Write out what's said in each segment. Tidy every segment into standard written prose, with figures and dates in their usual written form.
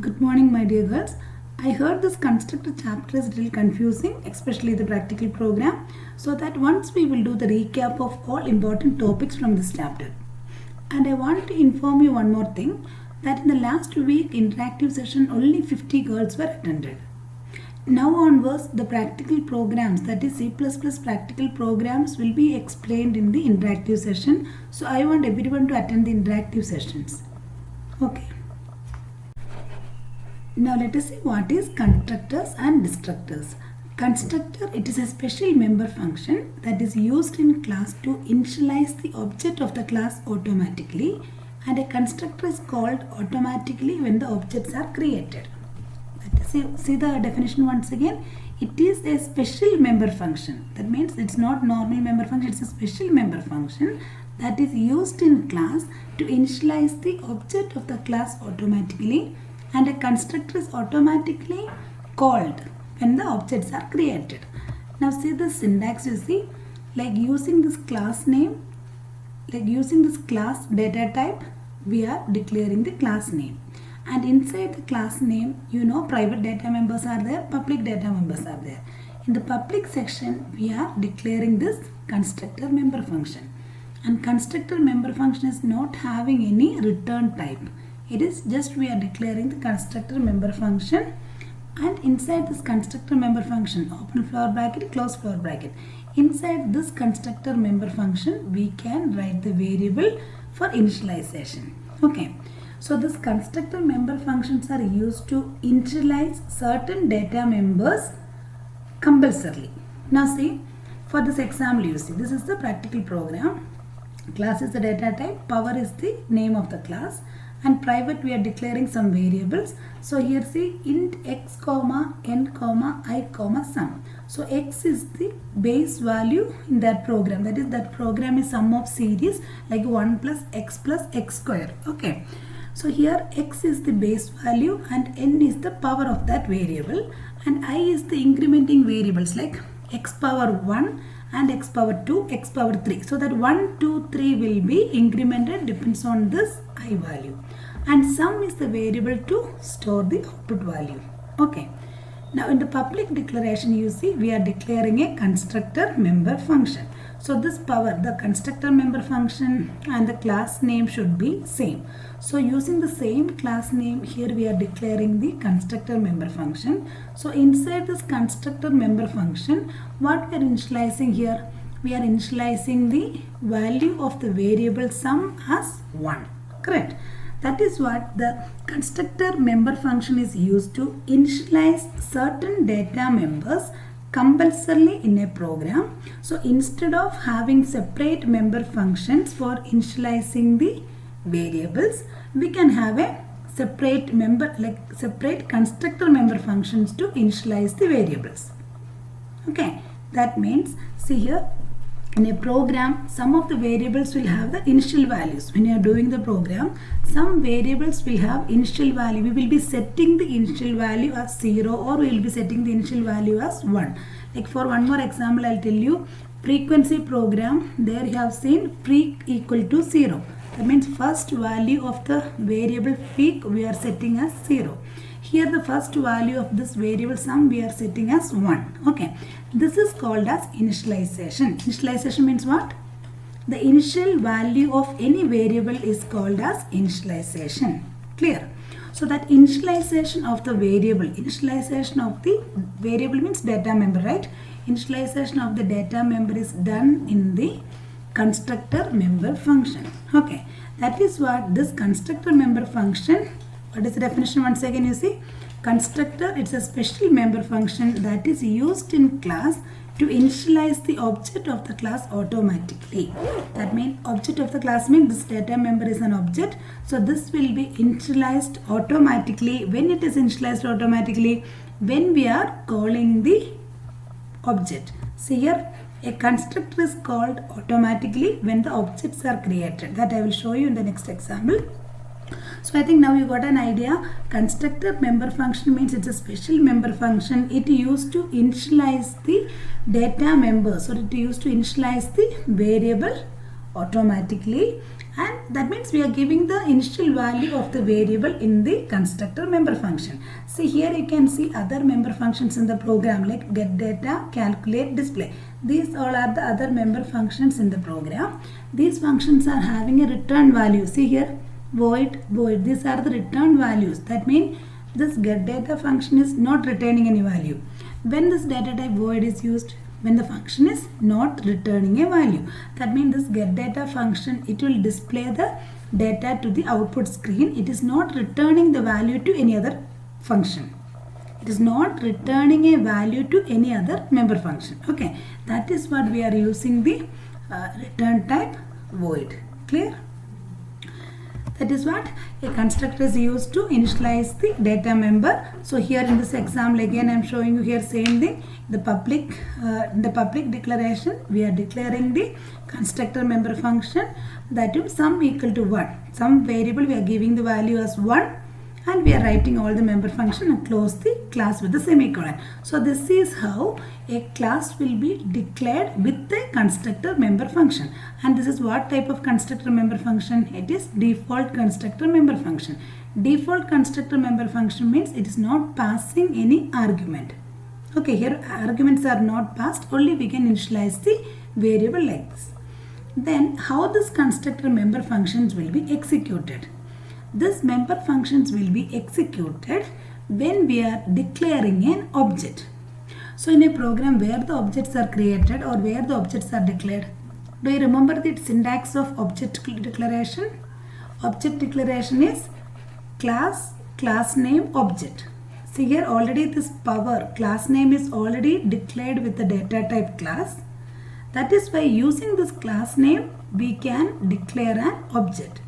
Good morning, my dear girls. I heard this constructor chapter is a little confusing, especially the practical program. So that once we will do the recap of all important topics from this chapter. And I want to inform you one more thing, that in the last week interactive session only 50 girls were attended. Now onwards the practical programs, that is C++ practical programs, will be explained in the interactive session. So I want everyone to attend the interactive sessions. Okay. Now let us see what is constructors and destructors. Constructor, it is a special member function that is used in class to initialize the object of the class automatically, and a constructor is called automatically when the objects are created. See the definition once again. It is a special member function. That means it's not normal member function, it's a special member function that is used in class to initialize the object of the class automatically, and a constructor is automatically called when the objects are created. Now see the syntax, you see, like using this class name, like using this class data type, we are declaring the class name. And inside the class name, you know, private data members are there, public data members are there. In the public section, we are declaring this constructor member function. And constructor member function is not having any return type. It is just we are declaring the constructor member function, and inside this constructor member function, open flower bracket, close flower bracket, inside this constructor member function we can write the variable for initialization. Okay, so this constructor member functions are used to initialize certain data members compulsorily. Now see, for this example, you see, this is the practical program. Class is the data type, power is the name of the class, and private we are declaring some variables. So here see int x comma n comma I comma sum. So x is the base value in that program, that is that program is sum of series like 1 plus x square. Okay, so here x is the base value and n is the power of that variable, and I is the incrementing variables like x power 1 and x power 2, x power 3. So that 1, 2, 3 will be incremented depends on this I value. And sum is the variable to store the output value. Okay. Now in the public declaration, you see we are declaring a constructor member function. So this power, the constructor member function and the class name should be same. So using the same class name, here we are declaring the constructor member function. So inside this constructor member function, what we are initializing here? We are initializing the value of the variable sum as 1. Correct? That is what the constructor member function is used to initialize certain data members compulsorily in a program. So instead of having separate member functions for initializing the variables, we can have a separate member, like separate constructor member functions to initialize the variables. Okay, that means see here, in a program, some of the variables will have the initial values. When you are doing the program, some variables will have initial value. We will be setting the initial value as 0, or we will be setting the initial value as 1. Like for one more example, I will tell you, frequency program, there you have seen freq equal to 0. That means first value of the variable freq we are setting as 0. Here the first value of this variable sum we are setting as 1. Okay, this is called as initialization. Initialization means what? The initial value of any variable is called as initialization. Clear? So that initialization of the variable, initialization of the variable means data member, right? Initialization of the data member is done in the constructor member function. Okay, that is what this constructor member function. What is the definition once again? You see, constructor, it's a special member function that is used in class to initialize the object of the class automatically. That means object of the class means this data member is an object. So this will be initialized automatically. When it is initialized automatically, when we are calling the object. See here, a constructor is called automatically when the objects are created. That I will show you in the next example. So I think now you got an idea. Constructor member function means it's a special member function. It used to initialize the data members, or it used to initialize the variable automatically, and that means we are giving the initial value of the variable in the constructor member function. See here you can see other member functions in the program like get data, calculate, display. These all are the other member functions in the program. These functions are having a return value. See here, void, void. These are the return values. That means this get data function is not returning any value. When this data type void is used, when the function is not returning a value, that means this get data function, it will display the data to the output screen. It is not returning the value to any other function. It is not returning a value to any other member function. Okay, that is what we are using the return type void. Clear? That is what a constructor is used to initialize the data member. So here in this example again I am showing you here same thing. The public declaration, we are declaring the constructor member function, that is sum equal to 1. Some variable we are giving the value as 1 and we are writing all the member function and close the class with the semicolon. So this is how a class will be declared with the constructor member function. And this is what type of constructor member function? It is default constructor member function. Default constructor member function means it is not passing any argument. Okay, here arguments are not passed, only we can initialize the variable like this. Then how this constructor member functions will be executed? This member functions will be executed when we are declaring an object. So in a program where the objects are created or where the objects are declared, do you remember the syntax of object declaration? Object declaration is class, class name, object. See here already this power, class name is already declared with the data type class. That is why using this class name we can declare an object.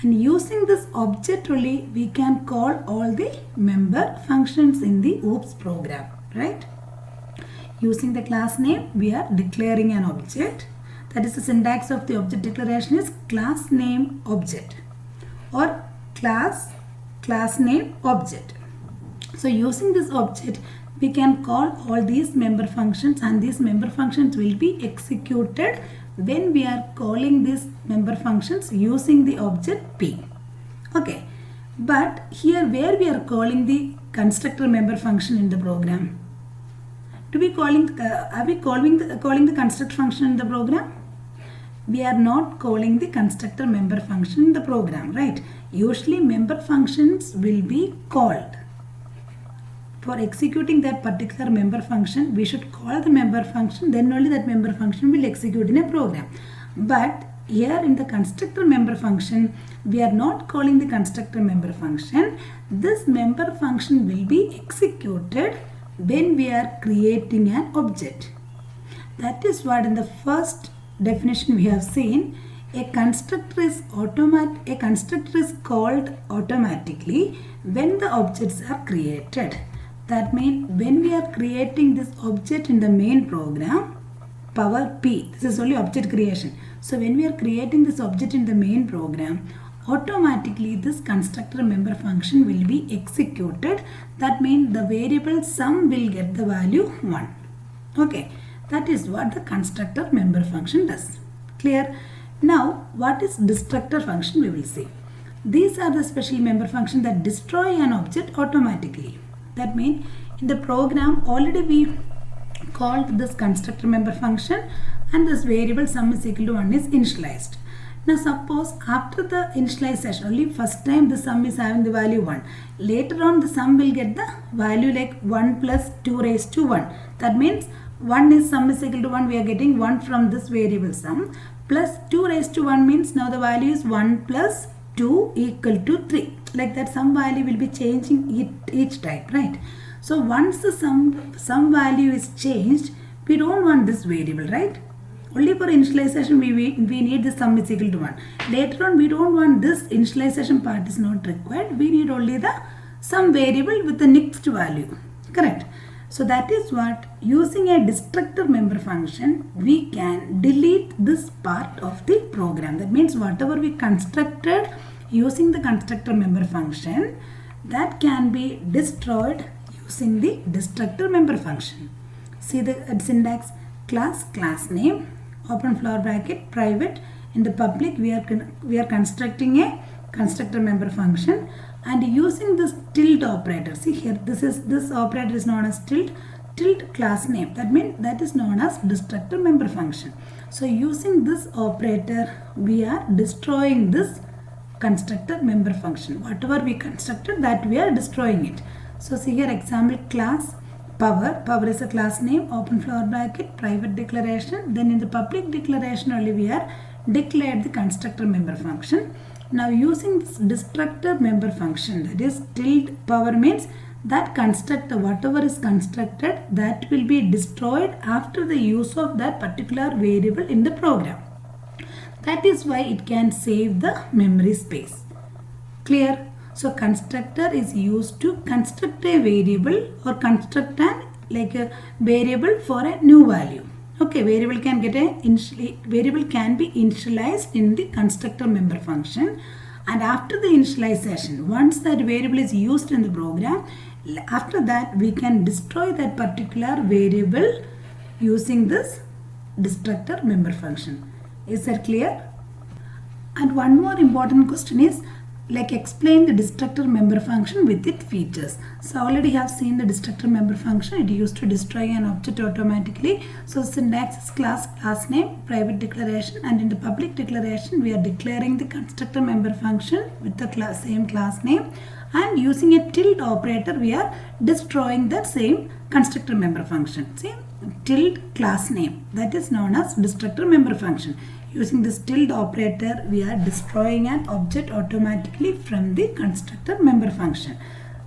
And using this object only we can call all the member functions in the OOPS program, right? Using the class name we are declaring an object. That is the syntax of the object declaration is class name object or class name object. So using this object we can call all these member functions and these member functions will be executed when we are calling these member functions using the object P. Okay, but here where we are calling the constructor member function in the program? Are we calling the constructor function in the program? We are not calling the constructor member function in the program, right? Usually member functions will be called. For executing that particular member function, we should call the member function, then only that member function will execute in a program. But here in the constructor member function, we are not calling the constructor member function. This member function will be executed when we are creating an object. That is what in the first definition we have seen. A constructor is called automatically when the objects are created. That means when we are creating this object in the main program, power P, this is only object creation. So when we are creating this object in the main program, automatically this constructor member function will be executed. That means the variable sum will get the value 1. Okay, that is what the constructor member function does. Clear? Now what is destructor function we will see. These are the special member functions that destroy an object automatically. That means in the program already we called this constructor member function and this variable sum is equal to 1 is initialized. Now suppose after the initialization only first time the sum is having the value 1. Later on the sum will get the value like 1 plus 2 raised to 1. That means 1 is sum is equal to 1, we are getting 1 from this variable sum, plus 2 raised to 1 means now the value is 1 plus 2 equal to 3. Like that some value will be changing each time, right? So once the sum value is changed, we don't want this variable, right? Only for initialization we need the sum is equal to 1. Later on we don't want this initialization part is not required. We need only the sum variable with the next value. Correct? So that is what using a destructor member function we can delete this part of the program. That means whatever we constructed using the constructor member function that can be destroyed using the destructor member function. See the syntax: class name, open flower bracket, private, In the public, we are constructing a constructor member function and using this tilde operator. See here, this operator is known as tilde class name. That means that is known as destructor member function. So using this operator, we are destroying this constructor member function. Whatever we constructed, that we are destroying it. So see here, example class power. Power is a class name, open floor bracket, private declaration. Then in the public declaration only we are declared the constructor member function. Now using this destructor member function, that is tilde power means that constructor, whatever is constructed, that will be destroyed after the use of that particular variable in the program. That is why it can save the memory space. Clear? So constructor is used to construct a variable or construct a variable for a new value. Okay, variable can be initialized in the constructor member function, and after the initialization, once that variable is used in the program, after that we can destroy that particular variable using this destructor member function. Is that clear? And one more important question is explain the destructor member function with its features. So already have seen the destructor member function. It used to destroy an object automatically. So syntax is class name, private declaration, and in the public declaration we are declaring the constructor member function with the same class name, and using a tilde operator we are destroying the same constructor member function. See, tilde class name, that is known as destructor member function. Using this tilde operator, we are destroying an object automatically from the constructor member function.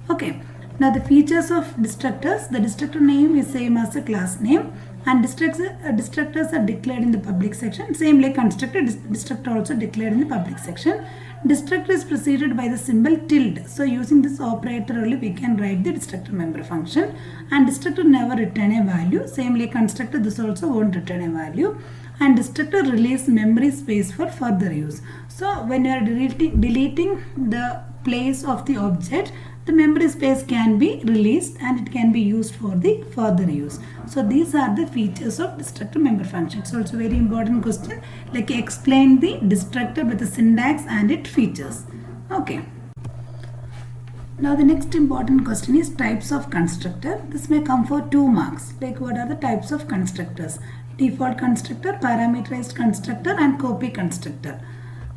Okay. Now the features of destructors. The destructor name is same as the class name, and destructors are declared in the public section. Same like constructor, destructor also declared in the public section. Destructor is preceded by the symbol tilde. So using this operator only we can write the destructor member function, and destructor never return a value. Same like constructor, this also won't return a value. And destructor release memory space for further use. So when you are deleting the place of the object, the memory space can be released and it can be used for the further use. So these are the features of destructor member function. It's also very important question, like explain the destructor with the syntax and its features. Okay. Now the next important question is types of constructor. This may come for 2 marks. Like what are the types of constructors? Default constructor, parameterized constructor, and copy constructor.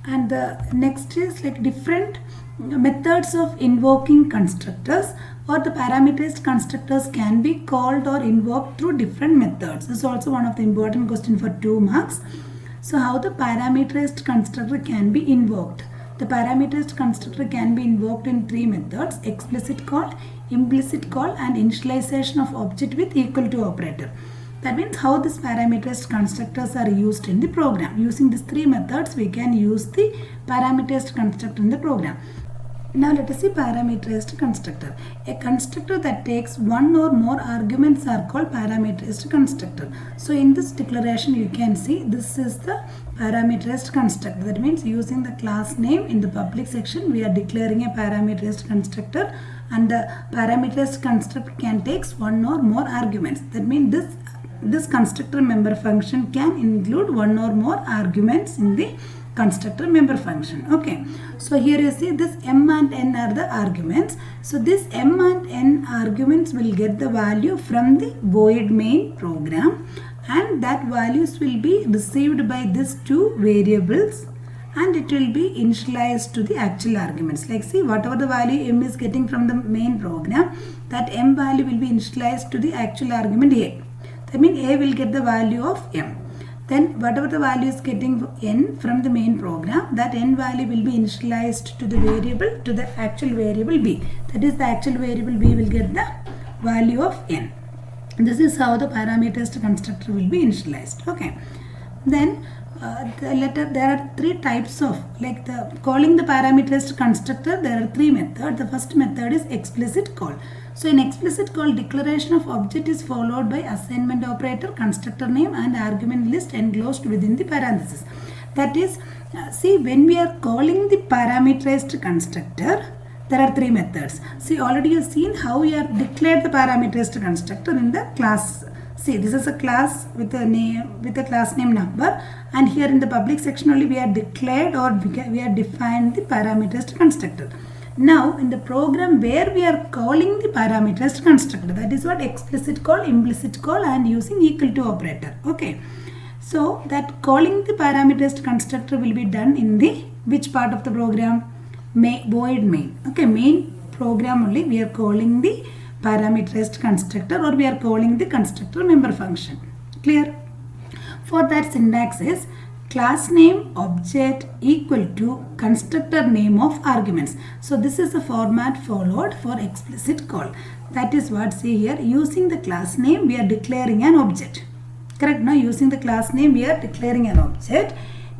And the next is like different methods of invoking constructors, or the parameterized constructors can be called or invoked through different methods. This is also one of the important questions for 2 marks. So how the parameterized constructor can be invoked? The parameterized constructor can be invoked in 3 methods: explicit call, implicit call, and initialization of object with equal to operator. That means how these parameterized constructors are used in the program. Using these 3 methods, we can use the parameterized constructor in the program. Now let us see parameterized constructor. A constructor that takes 1 or more arguments are called parameterized constructor. So in this declaration you can see this is the parameterized constructor. That means using the class name in the public section we are declaring a parameterized constructor, and the parameterized constructor can take 1 or more arguments. That means this constructor member function can include 1 or more arguments in the constructor member function. Okay, so here you see this m and n are the arguments. So this m and n arguments will get the value from the void main program, and that values will be received by these 2 variables, and it will be initialized to the actual arguments. Like see, whatever the value m is getting from the main program, that m value will be initialized to the actual argument a. That means a will get the value of m. Then whatever the value is getting n from the main program, that n value will be initialized to the variable, to the actual variable b. That is, the actual variable b will get the value of n. This is how the parameterized constructor will be initialized. Okay. Then there are 3 types of, like the calling the parameterized constructor, there are 3 methods. The first method is explicit call. So in explicit call, declaration of object is followed by assignment operator, constructor name, and argument list enclosed within the parenthesis. That is, see, when we are calling the parameterized constructor, there are 3 methods. See, already you have seen how we are declared the parameterized constructor in the class See, this is a class with a name, with a class name number, and here in the public section only we are declared or we are defined the parameterized constructor. Now in the program where we are calling the parameterized constructor, that is what explicit call, implicit call, and using equal to operator. Okay, so that calling the parameterized constructor will be done in the which part of the program? Void main. Okay, main program only we are calling the parameterized constructor, or we are calling the constructor member function. Clear? For that, syntax is class name object equal to constructor name of arguments. So this is the format followed for explicit call. That is what, see here, using the class name we are declaring an object. Correct? Now using the class name we are declaring an object.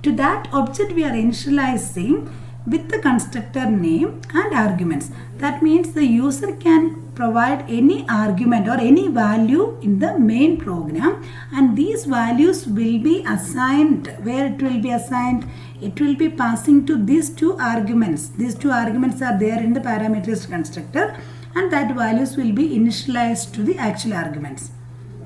To that object we are initializing with the constructor name and arguments. That means the user can provide any argument or any value in the main program, and these values will be assigned. Where it will be assigned? It will be passing to these two arguments. These two arguments are there in the parameterized constructor, and that values will be initialized to the actual arguments.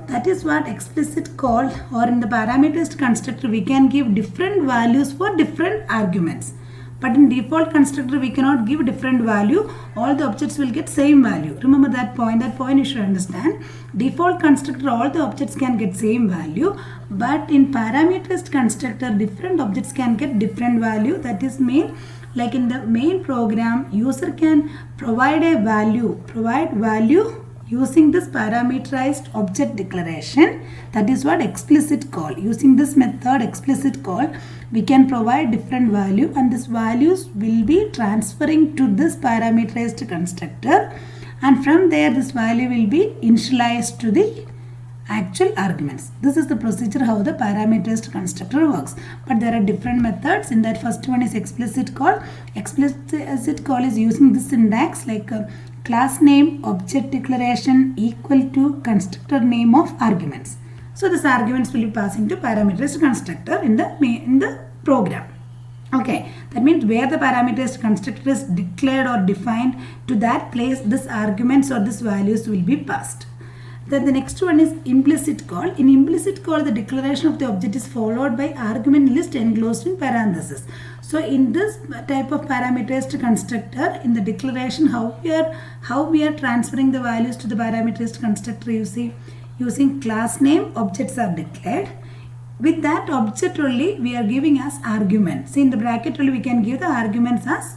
That is what explicit call, or in the parameterized constructor we can give different values for different arguments. But in default constructor we cannot give different value. All the objects will get same value. Remember that point. That point you should understand. Default constructor all the objects can get same value. But in parameterized constructor different objects can get different value. That is main. Like in the main program, user can provide a value. Provide value using this parameterized object declaration. That is what explicit call. Using this method explicit call, we can provide different value, and these values will be transferring to this parameterized constructor, and from there this value will be initialized to the actual arguments. This is the procedure how the parameterized constructor works. But there are different methods. In that, first one is explicit call. Explicit call is using this syntax like class name object declaration equal to constructor name of arguments. So this arguments will be passing to parameterized constructor in the program. Okay, that means where the parameterized constructor is declared or defined, to that place this arguments or this values will be passed. Then the next one is implicit call. In implicit call, the declaration of the object is followed by argument list enclosed in parentheses. So in this type of parameterized constructor, in the declaration, how we are transferring the values to the parameterized constructor, you see, using class name objects are declared. With that object only we are giving as argument. See, in the bracket only we can give the arguments as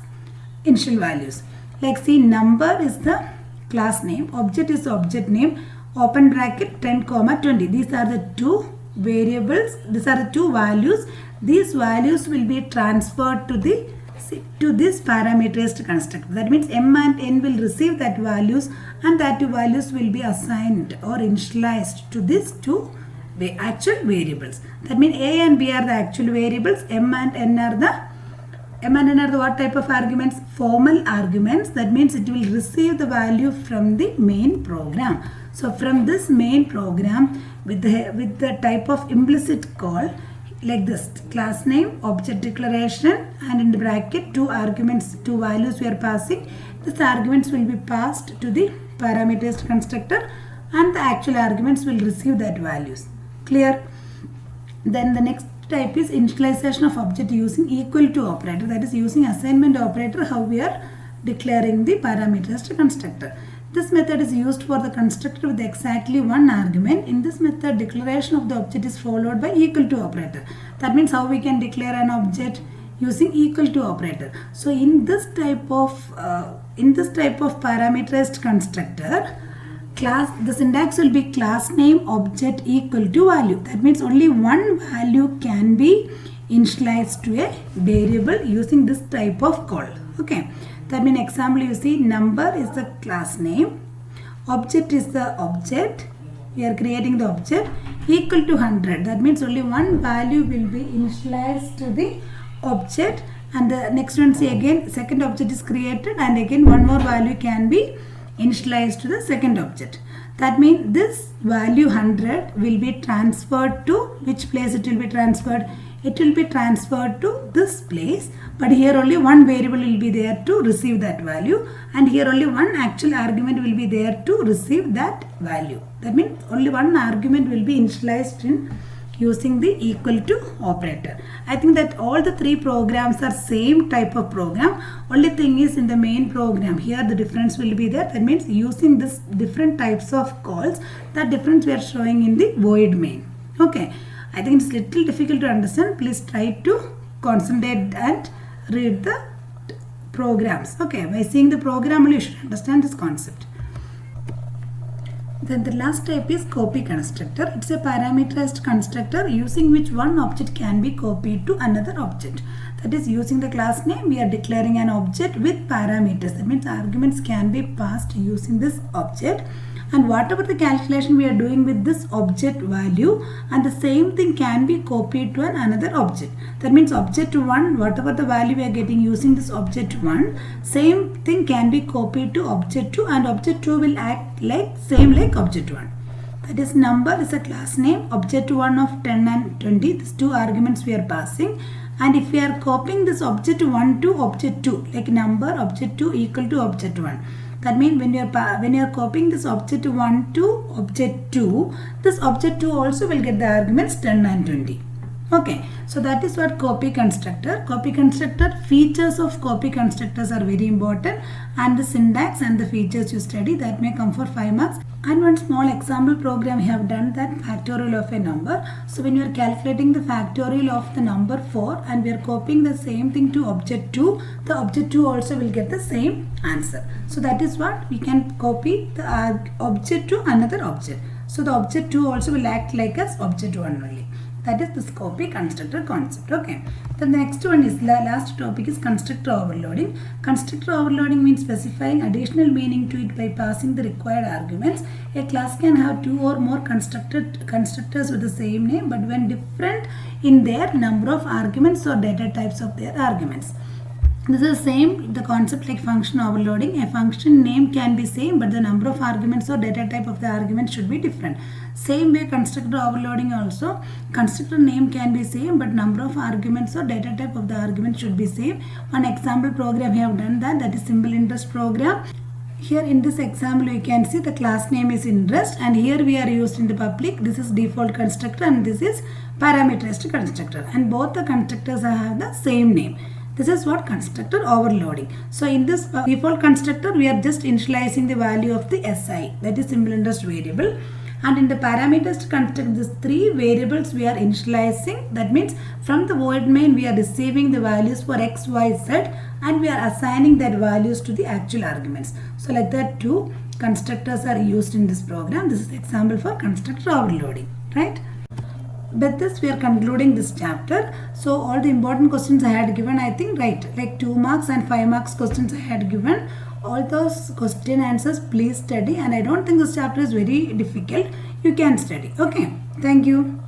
initial values. Like see, number is the class name, object is the object name, open bracket 10, 20. These are the two variables, these are the two values. These values will be transferred to this parameterized constructor. That means m and n will receive that values, and that two values will be assigned or initialized to these two actual variables. That means a and b are the actual variables, m and n are the what type of arguments? Formal arguments. That means it will receive the value from the main program. So from this main program, with the type of implicit call, like this, class name object declaration, and in the bracket two arguments, two values we are passing. These arguments will be passed to the parameterized constructor, and the actual arguments will receive that values. Clear? Then the next type is initialization of object using equal to operator. That is using assignment operator, how we are declaring the parameterized constructor. This method is used for the constructor with exactly one argument. In this method, declaration of the object is followed by equal to operator. That means how we can declare an object? Using equal to operator. So in this type of parameterized constructor, the syntax will be class name object equal to value. That means only one value can be initialized to a variable using this type of call. Okay. That means example, you see, number is the class name, object is the object, we are creating the object, equal to 100. That means only one value will be initialized to the object, and the next one, see, again second object is created, and again one more value can be initialized to the second object. That means this value 100 will be transferred to which place? It will be transferred. it will be transferred to this place, but here only one variable will be there to receive that value, and here only one actual argument will be there to receive that value. That means only one argument will be initialized in using the equal to operator. I think that all the three programs are same type of program. Only thing is in the main program here the difference will be there. That means using this different types of calls, that difference we are showing in the void main. Okay, I think it's little difficult to understand. Please try to concentrate and read the programs. Okay, by seeing the program you should understand this concept. Then the last type is copy constructor. It's a parameterized constructor using which one object can be copied to another object. That is, using the class name we are declaring an object with parameters. That means arguments can be passed using this object, and whatever the calculation we are doing with this object value, and the same thing can be copied to another object. That means object 1, whatever the value we are getting using this object 1, same thing can be copied to object 2, and object 2 will act like same like object 1. That is, number is a class name, object 1 of 10 and 20, these two arguments we are passing, and if we are copying this object 1 to object 2, like number object 2 equal to object 1. That means when you are copying this object 1 to object 2, this object 2 also will get the arguments 10 and 20. Okay, so that is what copy constructor. Copy constructor, features of copy constructors are very important, and the syntax and the features you study, that may come for 5 marks. And one small example program we have done, that factorial of a number. So when you are calculating the factorial of the number 4 and we are copying the same thing to object 2, the object 2 also will get the same answer. So that is what we can copy the object to another object. So the object 2 also will act like as object 1 only. That is this copy constructor concept. Okay. Then the next one is last topic is constructor overloading. Constructor overloading means specifying additional meaning to it by passing the required arguments. A class can have two or more constructors with the same name, but when different in their number of arguments or data types of their arguments. This is same the concept like function overloading. A function name can be same, but the number of arguments or data type of the argument should be different. Same way constructor overloading also, constructor name can be same, but number of arguments or data type of the argument should be same. One example program we have done that is simple interest program. Here in this example you can see the class name is interest, and here we are used in the public. This is default constructor and this is parameterized constructor, and both the constructors have the same name. This is what constructor overloading. So in this default constructor we are just initializing the value of the SI, that is simple interest variable, and in the parameterized constructor these three variables we are initializing. That means from the void main we are receiving the values for x, y, z, and we are assigning that values to the actual arguments. So like that two constructors are used in this program. This is example for constructor overloading, right? With this we are concluding this chapter. So all the important questions I had given, I think, right, like 2 marks and 5 marks questions I had given. All those question answers please study, and I don't think this chapter is very difficult. You can study. Okay, thank you.